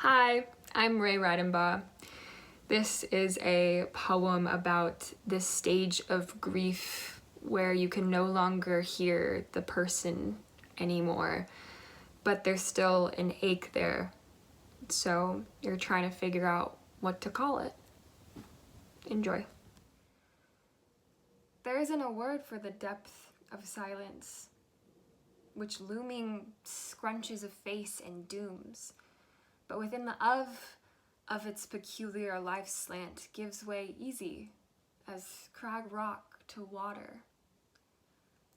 Hi, I'm Ray Reidenbaugh. This is a poem about this stage of grief where you can no longer hear the person anymore, but there's still an ache there. So you're trying to figure out what to call it. Enjoy. There isn't a word for the depth of silence, which looming scrunches a face and dooms. But within the of its peculiar life slant gives way easy as crag rock to water.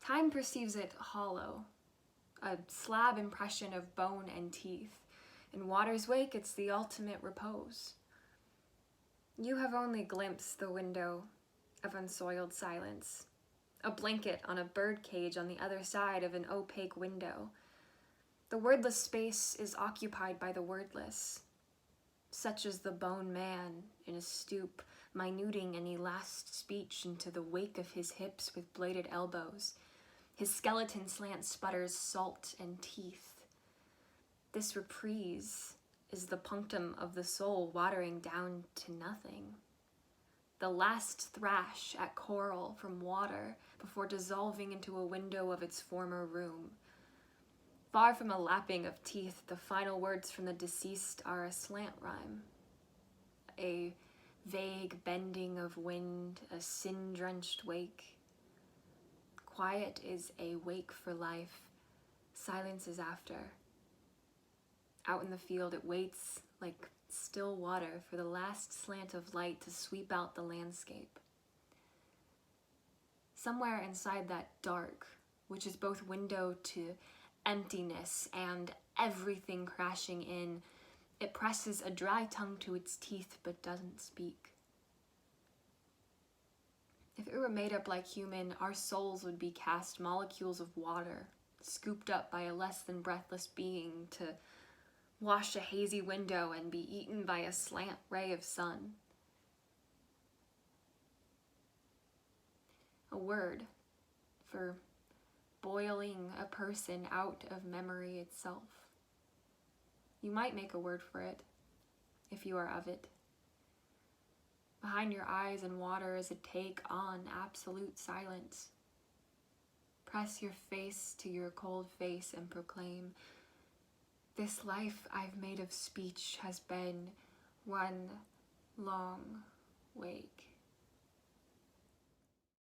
Time perceives it hollow, a slab impression of bone and teeth. In water's wake, it's the ultimate repose. You have only glimpsed the window of unsoiled silence, a blanket on a birdcage on the other side of an opaque window. The wordless space is occupied by the wordless, such as the bone man in a stoop, minuting any last speech into the wake of his hips with bladed elbows. His skeleton slant sputters salt and teeth. This reprise is the punctum of the soul watering down to nothing. The last thrash at coral from water before dissolving into a window of its former room. Far from a lapping of teeth, the final words from the deceased are a slant rhyme. A vague bending of wind, a sin-drenched wake. Quiet is a wake for life. Silence is after. Out in the field, it waits like still water for the last slant of light to sweep out the landscape. Somewhere inside that dark, which is both window to emptiness and everything crashing in, it presses a dry tongue to its teeth but doesn't speak. If it were made up like human, our souls would be cast molecules of water, scooped up by a less than breathless being to wash a hazy window and be eaten by a slant ray of sun. A word for boiling a person out of memory itself. You might make a word for it, if you are of it. Behind your eyes and water is a take on absolute silence. Press your face to your cold face and proclaim, "This life I've made of speech has been one long wake."